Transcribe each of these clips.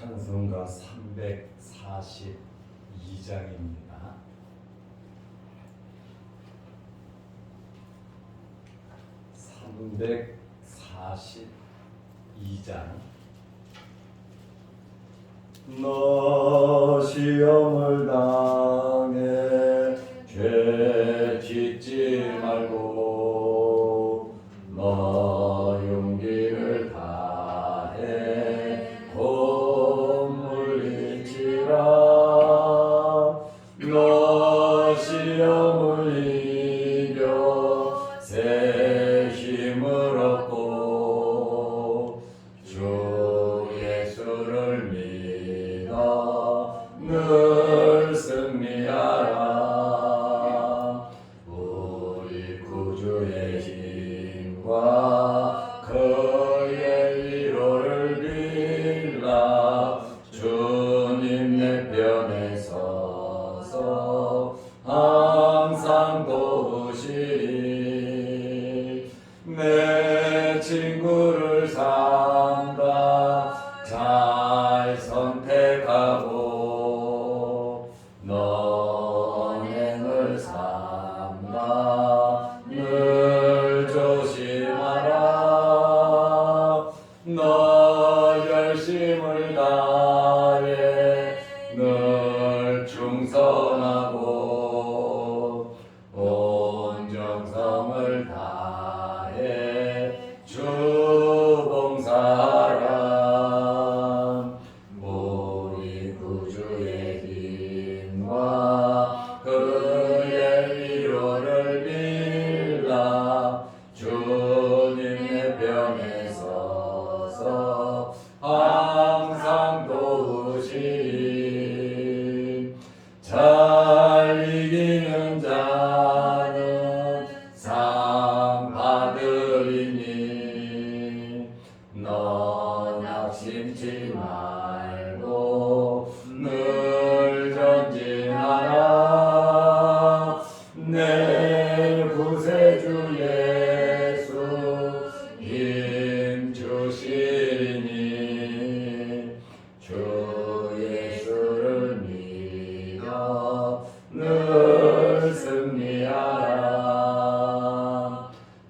찬송가 342장입니다. 342장. 너 시험을 당해 죄 짓지 말고 너 용기를 다해 곧 물리치라. 너 시험을 이겨 새 힘을 얻고 주 예수를 믿어 늘 승리하라. 우리 구주의 힘과 그의 위로를 빌라. 주님 내 편에 서서 항상 도우시리. 내 친구를 삼가 잘 선택하고 너행을 삼가 늘 조심하라. 너 열심을 다해 늘 충성하고 온 정성을 다해 주 봉사하라. 우리 구주의 힘과 그의 위로를 빌라. 주님의 편에 서서 항상 도우시리. 잘 이기는 자는 상 받으리니 너 낙심치 말고 늘 전진하라. 내 구세주 예수 힘 주시리니 주 예수를 믿어 늘 승리하라.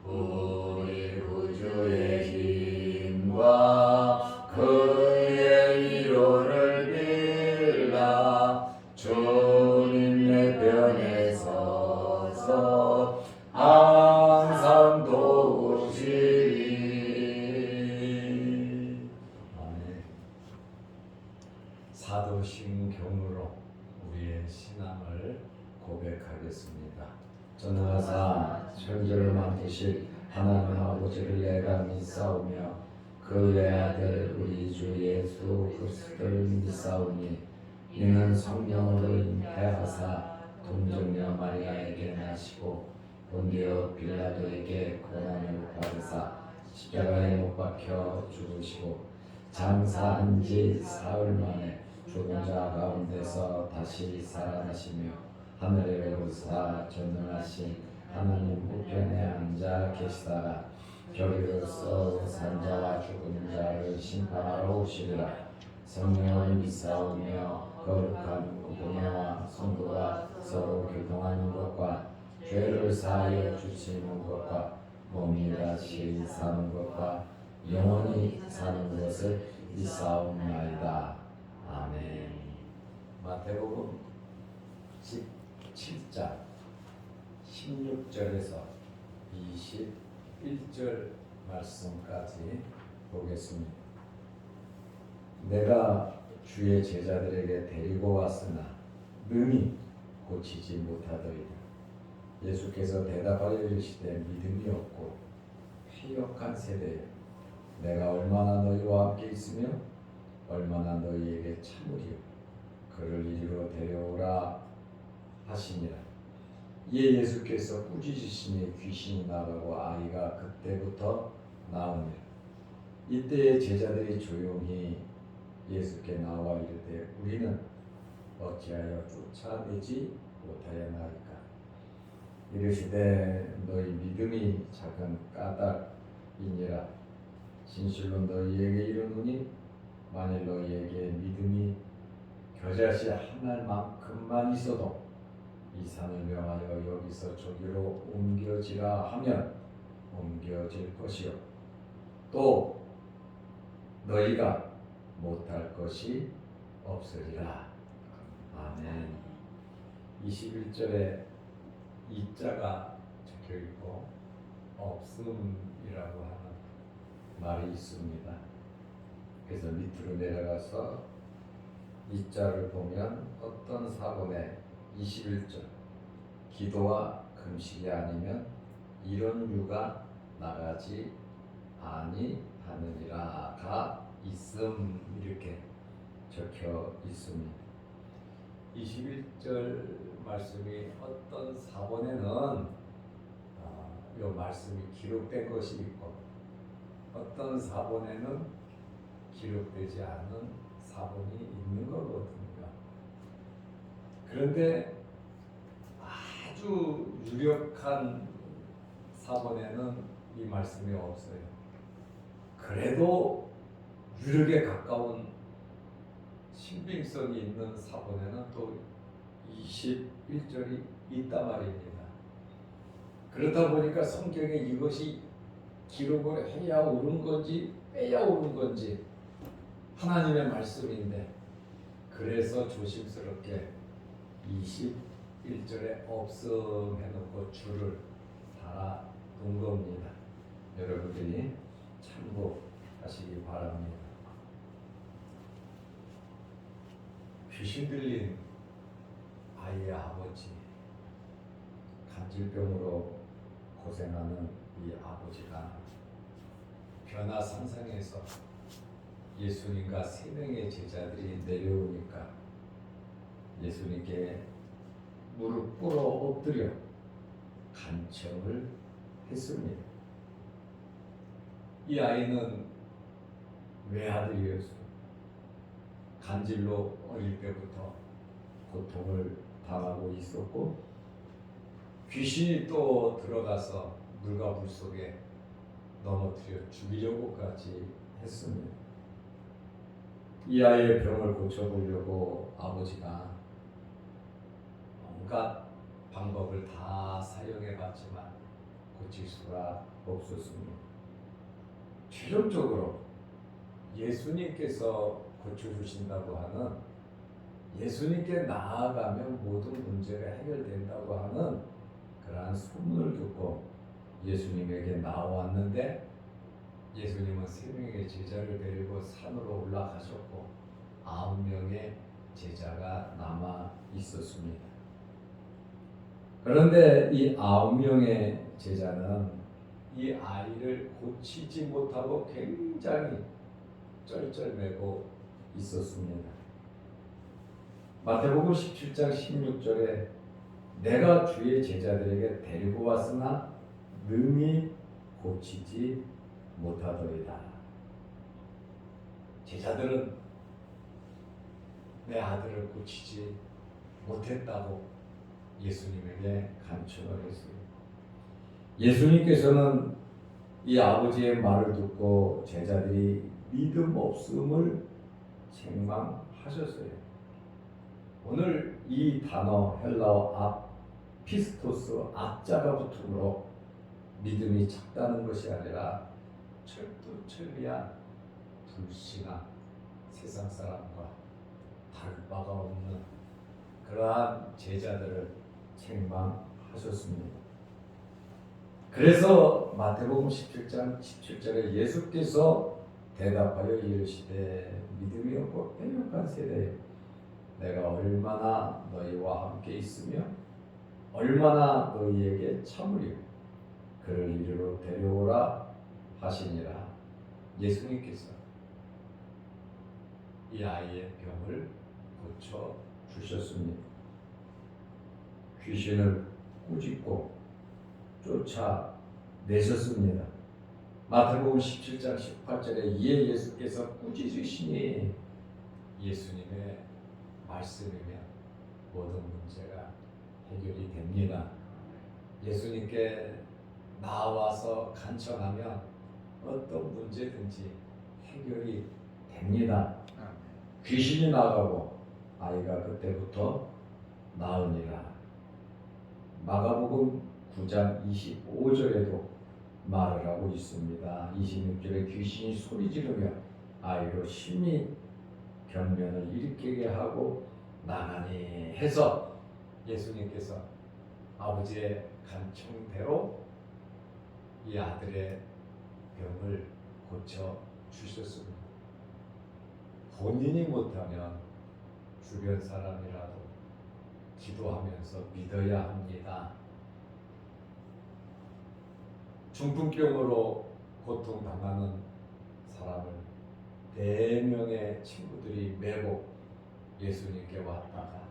우리 구주의 힘과 그의 위로를 빌라. 주님 내 편에 서서 항상 도우시리. 아멘. 사도신경으로 우리의 신앙을 고백하겠습니다. 전능하사 천지를 만드실 하나님 아버지를 내가 믿사오며 그 외아들 우리 주 예수 그리스도를 믿사오니 이는 성령으로 잉태하사 동정녀 마리아에게 나시고 본디오 빌라도에게 고난을 받으사 십자가에 못 박혀 죽으시고 장사한 지 사흘 만에 죽은 자 가운데서 다시 살아나시며 하늘에 오르사 전능하신 하나님 우편에 앉아 계시다가 저리로서 산자와 죽은 자를 심판하러 오시리라. 성령을 믿사오며 거룩한 공예와 성도가 서로 교통하는 것과 죄를 사하여 주시는 것과 몸이 다시 사는 것과 영원히 사는 것을 믿사옵나이다. 아멘. 마태복음 17장 16절에서 21절 말씀까지 보겠습니다. 내가 주의 제자들에게 데리고 왔으나 능히 고치지 못하더이다. 예수께서 대답하여 이르시되 믿음이 없고 피역한 세대여, 내가 얼마나 너희와 함께 있으며 얼마나 너희에게 참으리요. 그를 이리로 데려오라 하시니라. 이에 예수께서 꾸짖으시니 귀신이 나가고 아이가 그때부터 나오니라. 이때에 제자들이 조용히 예수께 나와 이르되 우리는 어찌하여 쫓아내지 못하였나이까. 이르시되 너희 믿음이 작은 까닭이니라. 진실로 너희에게 이르노니 만일 너희에게 믿음이 겨자씨 하나만큼만 있어도 이 산을 명하여 여기서 저기로 옮겨지라 하면 옮겨질 것이요 또 너희가 못할 것이 없으리라. 아멘. 21절에 이자가 적혀있고 없음이라고 하는 말이 있습니다. 그래서 밑으로 내려가서 이자를 보면 어떤 사본에 21절 기도와 금식이 아니면 이런 유가 나가지 아니하느니라가 있음 이렇게 적혀 있습니다. 21절 말씀이 어떤 사본에는 이 말씀이 기록된 것이 있고 어떤 사본에는 기록되지 않은 사본이 있는 거거든요. 그런데 아주 유력한 사본에는 이 말씀이 없어요. 그래도 유력에 가까운 신빙성이 있는 사본에는 또 21절이 있단 말입니다. 그렇다 보니까 성경에 이것이 기록을 해야 옳은 건지 빼야 옳은 건지 하나님의 말씀인데 그래서 조심스럽게 21절에 없음 해놓고 줄을 달아 놓은 겁니다. 여러분들이 참고하시기 바랍니다. 귀신 들린 아이의 아버지, 간질병으로 고생하는 이 아버지가 변화 상상에서 예수님과 세 명의 제자들이 내려오니까 예수님께 무릎 꿇어 엎드려 간청을 했습니다. 이 아이는 외아들이었어요. 간질로 어릴 때부터 고통을 당하고 있었고 귀신이 또 들어가서 물과 물 속에 넘어뜨려 죽이려고까지 했습니다. 이 아이의 병을 고쳐보려고 아버지가 온갖 방법을 다 사용해봤지만 고칠 수가 없었습니다. 최종적으로 예수님께서 고쳐주신다고 하는 예수님께 나아가면 모든 문제가 해결된다고 하는 그러한 소문을 듣고 예수님에게 나왔는데 예수님은 세 명의 제자를 데리고 산으로 올라가셨고 9명의 제자가 남아 있었습니다. 그런데 이 9명의 제자는 이 아이를 고치지 못하고 굉장히 쩔쩔매고 있었습니다. 마태복음 17장 16절에 내가 주의 제자들에게 데리고 왔으나 능히 고치지 못하더이다. 제자들은 내 아들을 고치지 못했다고 예수님에게 간청을 했어요. 예수님께서는 이 아버지의 말을 듣고 제자들이 믿음 없음을 책망하셨어요. 오늘 이 단어 헬라어 피스토스 악자가 붙음으로 믿음이 작다는 것이 아니라 철두철미한 불신한 세상 사람과 다를 바가 없는 그러한 제자들을 책망하셨습니다. 그래서 마태복음 17장 17절에 예수께서 대답하여 이르시되 믿음이 없고 패역한 세대여 내가 얼마나 너희와 함께 있으며 얼마나 너희에게 참으리요 그를 이리로 데려오라 하시니라. 예수님께서 이 아이의 병을 고쳐 주셨습니다. 귀신을 꾸짖고 쫓아내셨습니다. 마태복음 17장 18절에 이에 예수께서 꾸짖으시니 예수님의 말씀이면 모든 문제가 해결이 됩니다. 예수님께 나와서 간청하면 어떤 문제든지 해결이 됩니다. 귀신이 나가고 아이가 그때부터 나으니라. 마가복음 9장 25절에도 말을 하고 있습니다. 26절에 귀신이 소리 지르며 아이로 심히 경련을 일으키게 하고 나가니 해서 예수님께서 아버지의 간청대로 이 아들의 병을 고쳐 주셨습니다. 본인이 못하면 주변 사람이라도 기도하면서 믿어야 합니다. 중풍병으로 고통당하는 사람을 4명의 친구들이 매고 예수님께 왔다가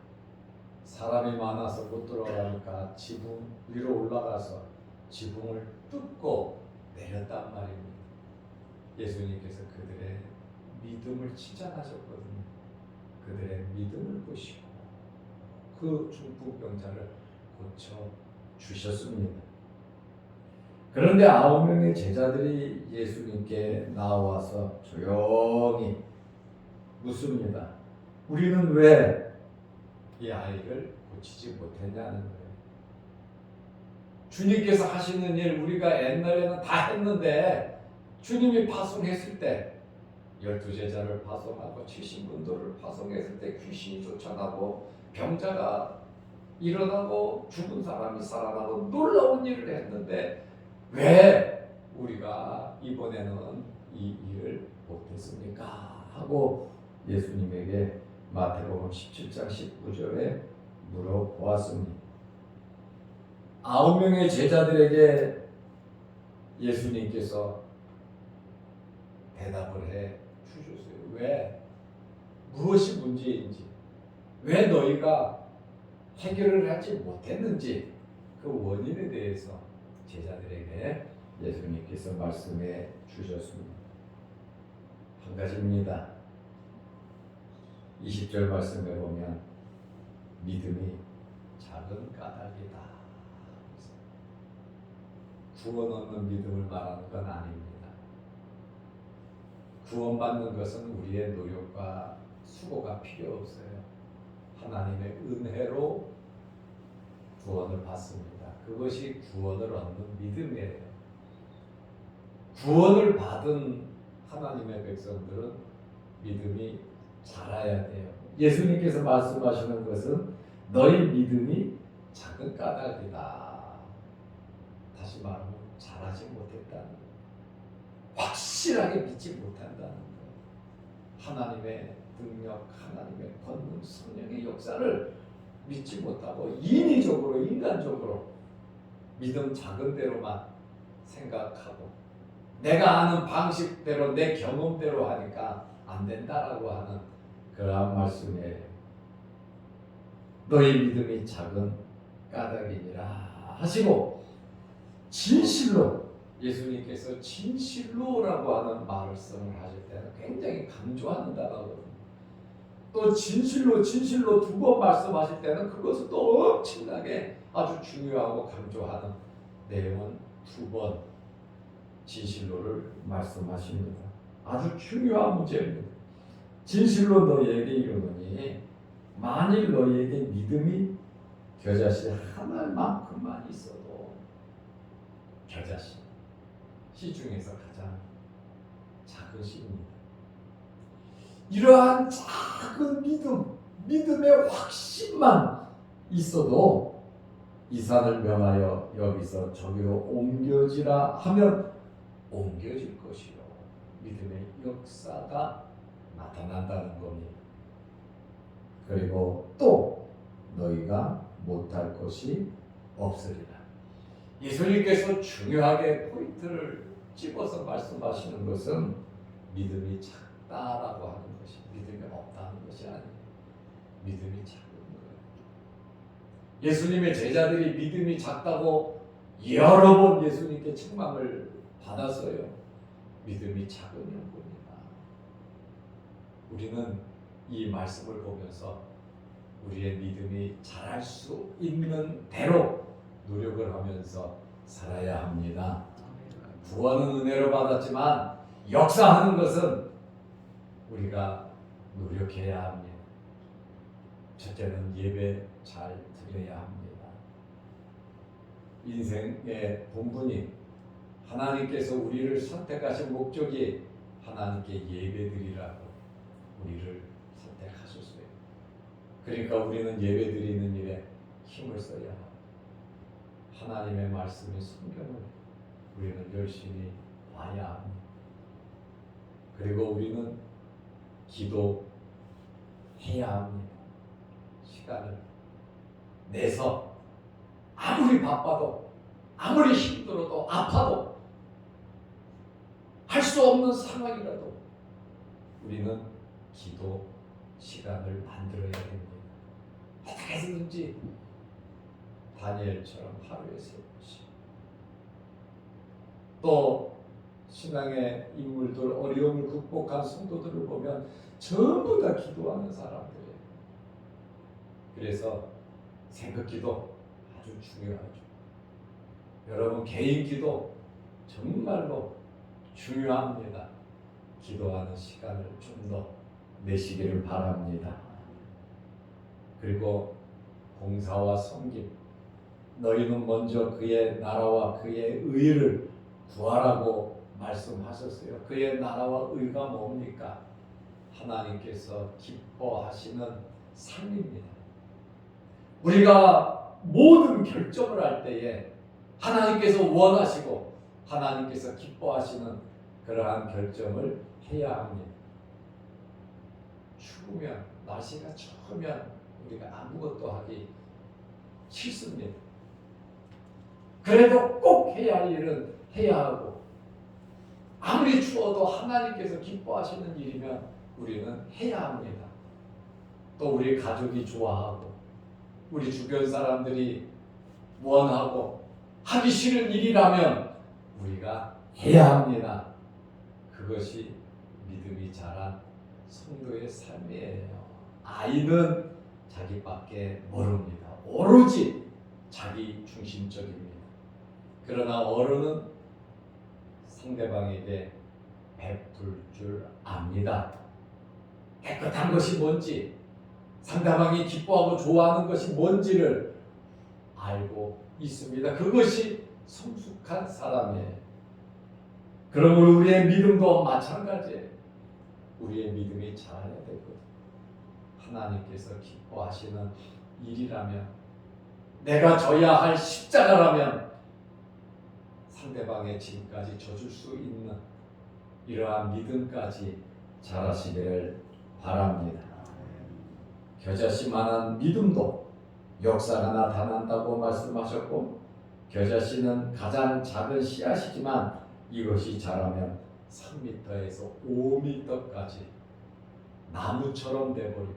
사람이 많아서 못 들어가니까 지붕 위로 올라가서 지붕을 뚫고 내렸단 말입니다. 예수님께서 그들의 믿음을 칭찬하셨거든요. 그들의 믿음을 보시고 그 중풍병자를 고쳐 주셨습니다. 그런데 9명의 제자들이 예수님께 나와서 조용히 묻습니다. 우리는 왜 이 아이를 고치지 못했냐는 거예요. 주님께서 하시는 일 우리가 옛날에는 다 했는데 주님이 파송했을 때 12제자를 파송하고 70분도를 파송했을 때 귀신이 쫓아나고 병자가 일어나고 죽은 사람이 살아나고 놀라운 일을 했는데 왜 우리가 이번에는 이 일을 못했습니까? 하고 예수님에게 마태복음 17장 19절에 물어보았습니다. 9명의 제자들에게 예수님께서 대답을 해 주셨어요. 왜? 무엇이 문제인지, 왜 너희가 해결을 하지 못했는지 그 원인에 대해서 제자들에게 예수님께서 말씀해 주셨습니다. 한 가지입니다. 20절 말씀에 보면 믿음이 작은 까닭이다. 구원 얻는 믿음을 말하는 건 아닙니다. 구원받는 것은 우리의 노력과 수고가 필요 없어요. 하나님의 은혜로 구원을 받습니다. 그것이 구원을 얻는 믿음이에요. 구원을 받은 하나님의 백성들은 믿음이 자라야 돼요. 예수님께서 말씀하시는 것은 너희 믿음이 작은 까닭이다. 다시 말하면 잘하지 못했다는 거예요. 확실하게 믿지 못한다는 거예요. 하나님의 능력, 하나님의 권능, 성령의 역사를 믿지 못하고 인위적으로, 인간적으로 믿음 작은 대로만 생각하고 내가 아는 방식대로 내 경험대로 하니까 안 된다라고 하는 그러한 말씀이에요. 너희 믿음이 작은 까닭이니라 하시고 진실로 예수님께서 진실로라고 하는 말씀을 하실 때는 굉장히 강조하는 단어거든요. 또 진실로 2번 말씀하실 때는 그것을 또 엄청나게 아주 중요하고 강조하는 내용은 2번 진실로를 말씀하십니다. 아주 중요한 문제입니다. 진실로 너희에게 이르노니 만일 너희에게 믿음이 겨자씨 하나만큼만 있어도 겨자씨 씨 중에서 가장 작은 씨입니다. 이러한 작은 믿음의 확신만 있어도 이 산을 명하여 여기서 저기로 옮겨지라 하면 옮겨질 것이요. 믿음의 역사가 나타난다는 겁니다. 그리고 또 너희가 못할 것이 없으리라. 예수님께서 중요하게 포인트를 집어서 말씀하시는 것은 믿음이 작다라고 하는 것이 믿음이 없다는 것이 아니에요. 믿음이 작은 거예요. 예수님의 제자들이 믿음이 작다고 여러 번 예수님께 책망을 받았어요. 믿음이 작은 영혼이다. 우리는 이 말씀을 보면서 우리의 믿음이 자랄 수 있는 대로 노력을 하면서 살아야 합니다. 구원은 은혜로 받았지만 역사하는 것은 우리가 노력해야 합니다. 첫째는 예배 잘 드려야 합니다. 인생의 본분이 하나님께서 우리를 선택하신 목적이 하나님께 예배드리라고 우리를 선택하셨어요. 그러니까 우리는 예배드리는 일에 힘을 써야 합니다. 하나님의 말씀인 성경을 우리는 열심히 봐야 합니다. 그리고 우리는 기도해야 합니다. 시간을 내서 아무리 바빠도 아무리 힘들어도 아파도 할 수 없는 상황이라도 우리는 기도 시간을 만들어야 됩니다. 어떻게 해서든지 다니엘처럼 하루에 3번씩. 또 신앙의 인물들, 어려움을 극복한 성도들을 보면 전부 다 기도하는 사람들이에요. 그래서 새벽기도 아주 중요하죠. 여러분 개인 기도 정말로 중요합니다. 기도하는 시간을 좀 더 내시기를 바랍니다. 그리고 봉사와 섬김, 너희는 먼저 그의 나라와 그의 의를 구하라고 말씀하셨어요. 그의 나라와 의가 뭡니까? 하나님께서 기뻐하시는 삶입니다. 우리가 모든 결정을 할 때에 하나님께서 원하시고 하나님께서 기뻐하시는 그러한 결정을 해야 합니다. 추우면, 날씨가 추우면 우리가 아무것도 하기 싫습니다. 그래도 꼭 해야 할 일은 해야 하고, 아무리 추워도 하나님께서 기뻐하시는 일이면 우리는 해야 합니다. 또 우리 가족이 좋아하고 우리 주변 사람들이 원하고 하기 싫은 일이라면 우리가 해야 합니다. 그것이 믿음이 자란 성도의 삶이에요. 아이는 자기밖에 모릅니다. 오로지 자기 중심적입니다. 그러나 어른은 상대방에게 베풀 줄 압니다. 깨끗한 것이 뭔지, 상대방이 기뻐하고 좋아하는 것이 뭔지를 알고 있습니다. 그것이 성숙한 사람이에요. 그러므로 우리의 믿음도 마찬가지예요. 우리의 믿음이 자라야 되거든요. 하나님께서 기뻐하시는 일이라면, 내가 져야 할 십자가라면 상대방의 짐까지 져줄 수 있는 이러한 믿음까지 자라시기를 바랍니다. 겨자씨만한 믿음도 역사가 나타난다고 말씀하셨고, 겨자씨는 가장 작은 씨앗이지만 이것이 자라면 3m에서 5m까지 나무처럼 되버리고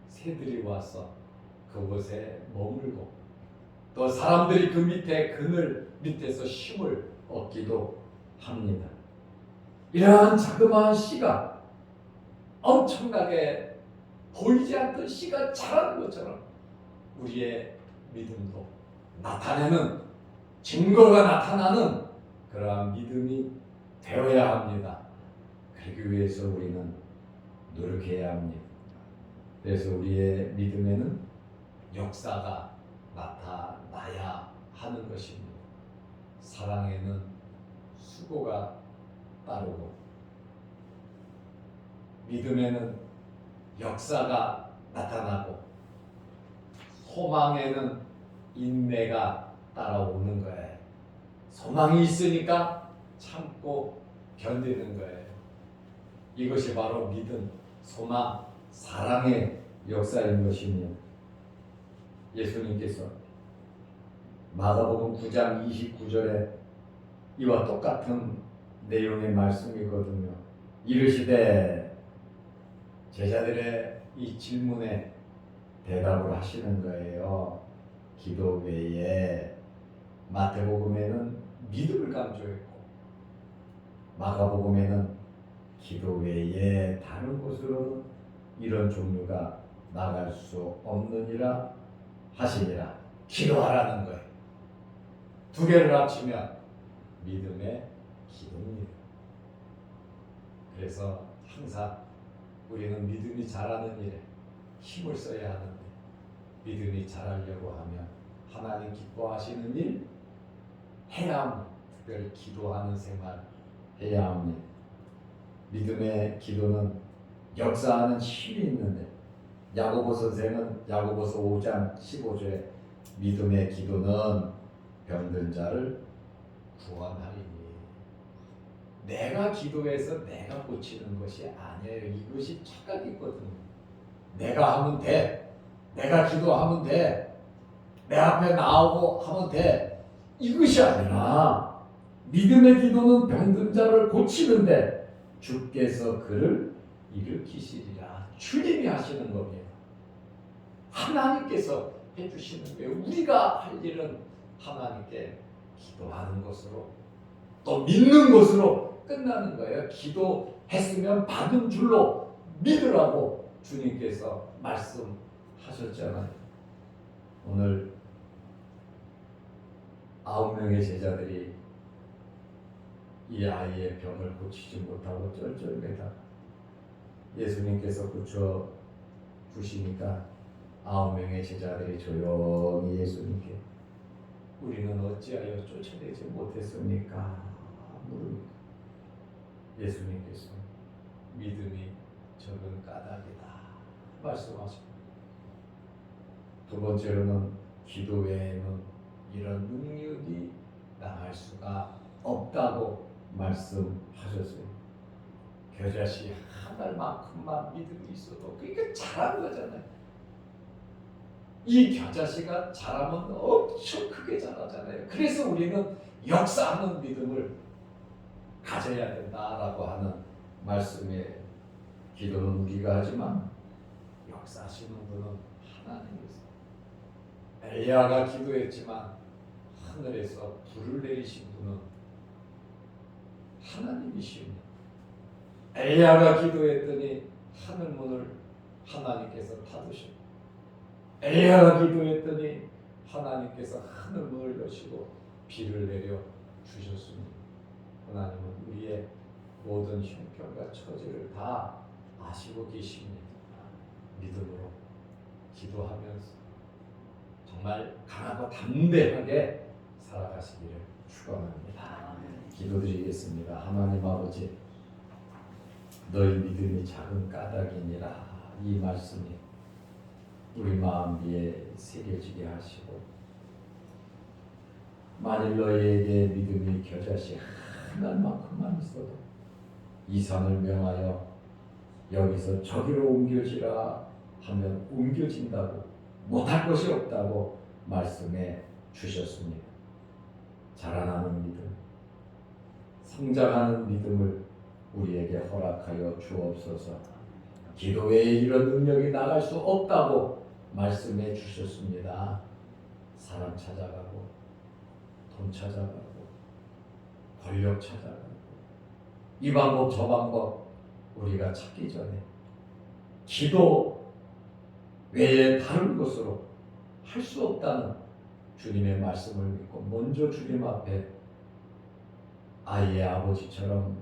새들이 와서 그곳에 머물고 또 사람들이 그 밑에 그늘 밑에서 쉼을 얻기도 합니다. 이러한 자그마한 씨가 엄청나게 보이지 않던 씨가 자라는 것처럼 우리의 믿음도 나타내는, 증거가 나타나는 그러한 믿음이 되어야 합니다. 그러기 위해서 우리는 노력해야 합니다. 그래서 우리의 믿음에는 역사가 나타나야 하는 것입니다. 사랑에는 수고가 따르고, 믿음에는 역사가 나타나고, 소망에는 인내가 따라오는 거예요. 소망이 있으니까 참고 견디는 거예요. 이것이 바로 믿음, 소망, 사랑의 역사인 것입니다. 예수님께서 마가복음 9장 29절에 이와 똑같은 내용의 말씀이거든요. 이르시되, 제자들의 이 질문에 대답을 하시는 거예요. 기도 외에 마태복음에는 믿음을 강조했고, 마가복음에는 기도 외에 다른 곳으로는 이런 종류가 나갈 수 없느니라 하시니라. 기도하라는 거예요. 두 개를 합치면 믿음의 기도입니다. 그래서 항상 우리는 믿음이 자라는 일에 힘을 써야 하는데 믿음이 자라려고 하면 하나님 기뻐하시는 일 해야 합니다. 특별히 기도하는 생활 해야 합니다. 믿음의 기도는 역사하는 힘이 있는데 야고보 선생은 야고보서 5장 15절에 믿음의 기도는 병든 자를 구원하리니. 내가 기도해서 내가 고치는 것이 아니에요. 이것이 착각이거든요. 내가 하면 돼. 내가 기도하면 돼. 내 앞에 나오고 하면 돼. 이것이 아니라 믿음의 기도는 병든 자를 고치는데 주께서 그를 일으키시리라. 주님이 하시는 겁니다. 하나님께서 해주시는 거예요. 우리가 할 일은 하나님께 기도하는 것으로 또 믿는 것으로 끝나는 거예요. 기도했으면 받은 줄로 믿으라고 주님께서 말씀하셨잖아요. 오늘 9명의 제자들이 이 아이의 병을 고치지 못하고 쩔쩔매다 예수님께서 고쳐 주시니까 9명의 제자들이 조용히 예수님께 우리는 어찌하여 쫓아내지 못했습니까? 물으니까 예수님께서 믿음이 적은 까닭이다 말씀하십니다. 두 번째로는 기도 외에는 이런 능력이 나갈 수가 없다고 말씀하셨어요. 겨자씨 한 알만큼만 믿음이 있어도 그게 잘한 거잖아요. 이 겨자씨가 자라면 엄청 크게 자라잖아요. 그래서 우리는 역사하는 믿음을 가져야 된다라고 하는 말씀이에요. 기도는 우리가 하지만 역사하시는 분은 하나님이세요. 엘리야가 기도했지만 하늘에서 불을 내리신 분은 하나님이십니다. 엘리야가 기도했더니 하늘 문을 하나님께서 닫으시고 엘리야가 기도했더니 하나님께서 하늘 문을 여시고 비를 내려 주셨습니다. 하나님은 우리의 모든 형편과 처지를 다 아시고 계십니다. 믿음으로 기도하면서 정말 강하고 담대하게 살아가시기를 축원합니다. 기도드리겠습니다. 하나님 아버지, 너희 믿음이 작은 까닭이니라. 이 말씀이 우리 마음 위에 새겨지게 하시고, 만일 너희에게 믿음이 겨자씨 한 알만큼만 있어도 이산을 명하여 여기서 저기로 옮겨지라 하면 옮겨진다고, 못할 것이 없다고 말씀해 주셨습니다. 자라나는 믿음, 성장하는 믿음을 우리에게 허락하여 주옵소서. 기도 외에 이런 능력이 나갈 수 없다고 말씀해 주셨습니다. 사람 찾아가고 돈 찾아가고 권력 찾아가고 이 방법 저 방법 우리가 찾기 전에 기도 외에 다른 것으로 할 수 없다는 주님의 말씀을 믿고 먼저 주님 앞에 아이의 아버지처럼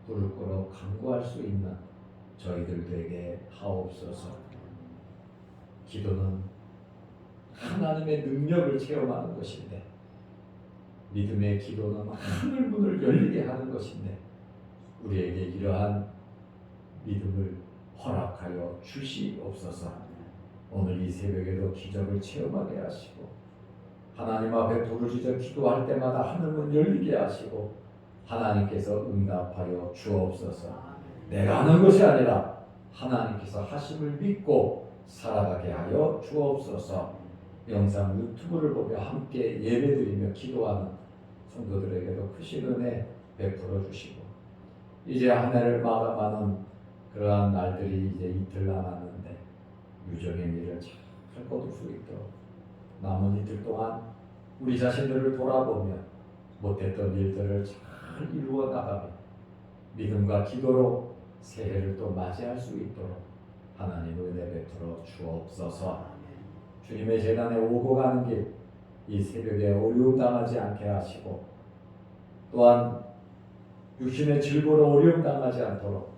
무릎 꿇어 간구할 수 있는 저희들 되게 하옵소서. 기도는 하나님의 능력을 체험하는 것인데, 믿음의 기도는 하늘 문을 열리게 하는 것인데, 우리에게 이러한 믿음을 허락하여 주시옵소서. 오늘 이 새벽에도 기적을 체험하게 하시고, 하나님 앞에 부르짖어 기도할 때마다 하늘문 열리게 하시고, 하나님께서 응답하여 주옵소서. 내가 하는 것이 아니라 하나님께서 하심을 믿고 살아가게 하여 주옵소서. 영상 유튜브를 보며 함께 예배드리며 기도하는 성도들에게도 크신 은혜 베풀어 주시고, 이제 한 해를 마감하는 그러한 날들이 이제 이틀 남았는데 유정의 일을 잘 거둘 수 있도록 남은 이틀 동안 우리 자신들을 돌아보며 못했던 일들을 잘 이루어 나가며 믿음과 기도로 새해를 또 맞이할 수 있도록 하나님 은혜 베풀어 주옵소서. 주님의 재단에 오고 가는 길 이 새벽에 어려움 당하지 않게 하시고, 또한 육신의 질고로 어려움 당하지 않도록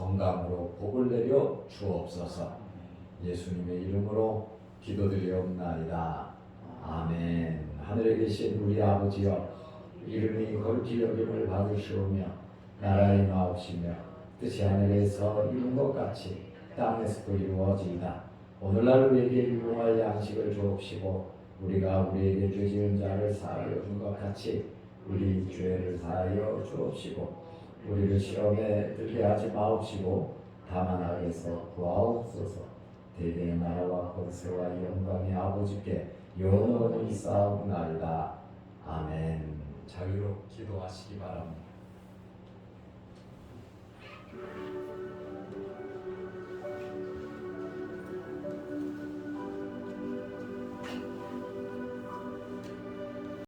건강으로 복을 내려 주옵소서. 예수님의 이름으로 기도드리옵나이다. 아멘. 하늘에 계신 우리 아버지여, 이름이 거룩히 여김을 받으시오며 나라의 마옵시며 뜻이 하늘에서 이룬 것 같이 땅에서도 이루어지이다. 오늘날 우리에게 일용할 양식을 주옵시고 우리가 우리에게 죄 지은 자를 사하여 준 것 같이 우리 죄를 사하여 주옵시고 우리를 시험에 들게 하지 마옵시고 다만 악에서 구하옵소서. 대대의 나라와 권세와 영광의 아버지께 영원히 싸움나이다. 아멘. 자유로 기도하시기 바랍니다.